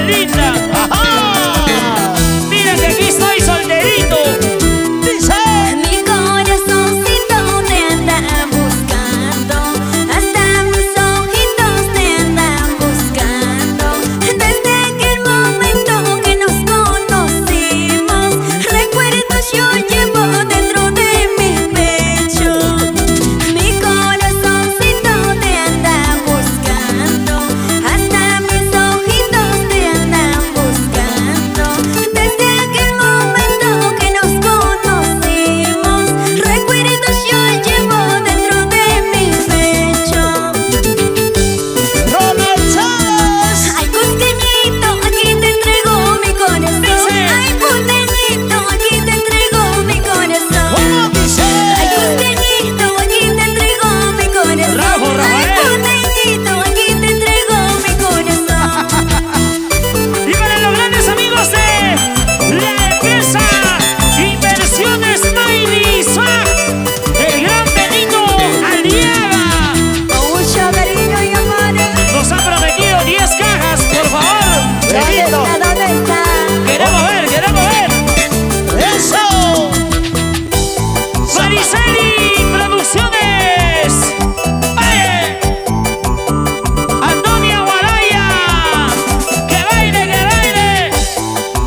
Linda. Mira que aquí estoy solterito. Dice: mi corazoncito te anda buscando, hasta mis ojitos te andan buscando. Desde aquel momento que nos conocimos, recuerdos yo llevo dentro de mi pecho. Mi corazoncito te anda buscando, hasta mis ojitos te andan buscando. Desde aquel momento que nos conocimos, recuerdos yo llevo dentro de mi pecho. Ronald Chávez. Ay, cusqueñito, aquí te entrego mi corazón. Dice: ay, puneñito, aquí te entrego mi corazón. ¿Cómo dice? Ay, cusqueñito, aquí te entrego mi corazón. Rajo, ay, Rafael. puneñito, aquí te entrego mi corazón. Y para los grandes amigos de la empresa Inversiones Maynisa, el gran Benito Aliaga Con mucho cariño y amor. nos ha prometido 10 cajas, por favor. ¿Dónde está? ¿Dónde está? Queremos ver, queremos ver. ¡Eso! Mariceli Producciones. ¡Oye! Antonia Guaraya. ¡Que baile, que baile!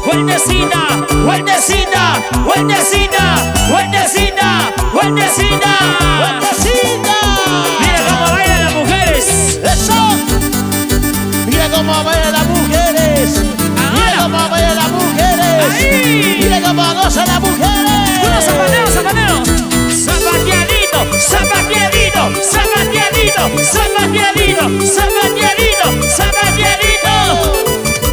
¡Vueltecita, vueltecita, vueltecita, vueltecita, vueltecita! ¡Vueltecita! Mira cómo bailan las mujeres. ¡Eso! Mira cómo bailan las mujeres. Mira cómo bailan las mujeres. ¡Ahí! Mira cómo gozan las mujeres. ¡Uno zapateo, zapateo! ¡Zapateadito, zapateadito, zapateadito, zapateadito, zapateadito, zapateadito!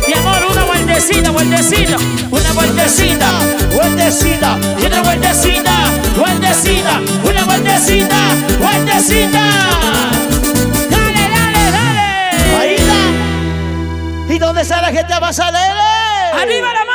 Mi amor, una vueltecita, vueltecita, una vueltecita, vueltecita, y otra vueltecita, vueltecita, una vueltecita, vueltecita. ¡Dale, dale, dale! Baila. ¿Y dónde está la gente a pasar? ¡Arriba la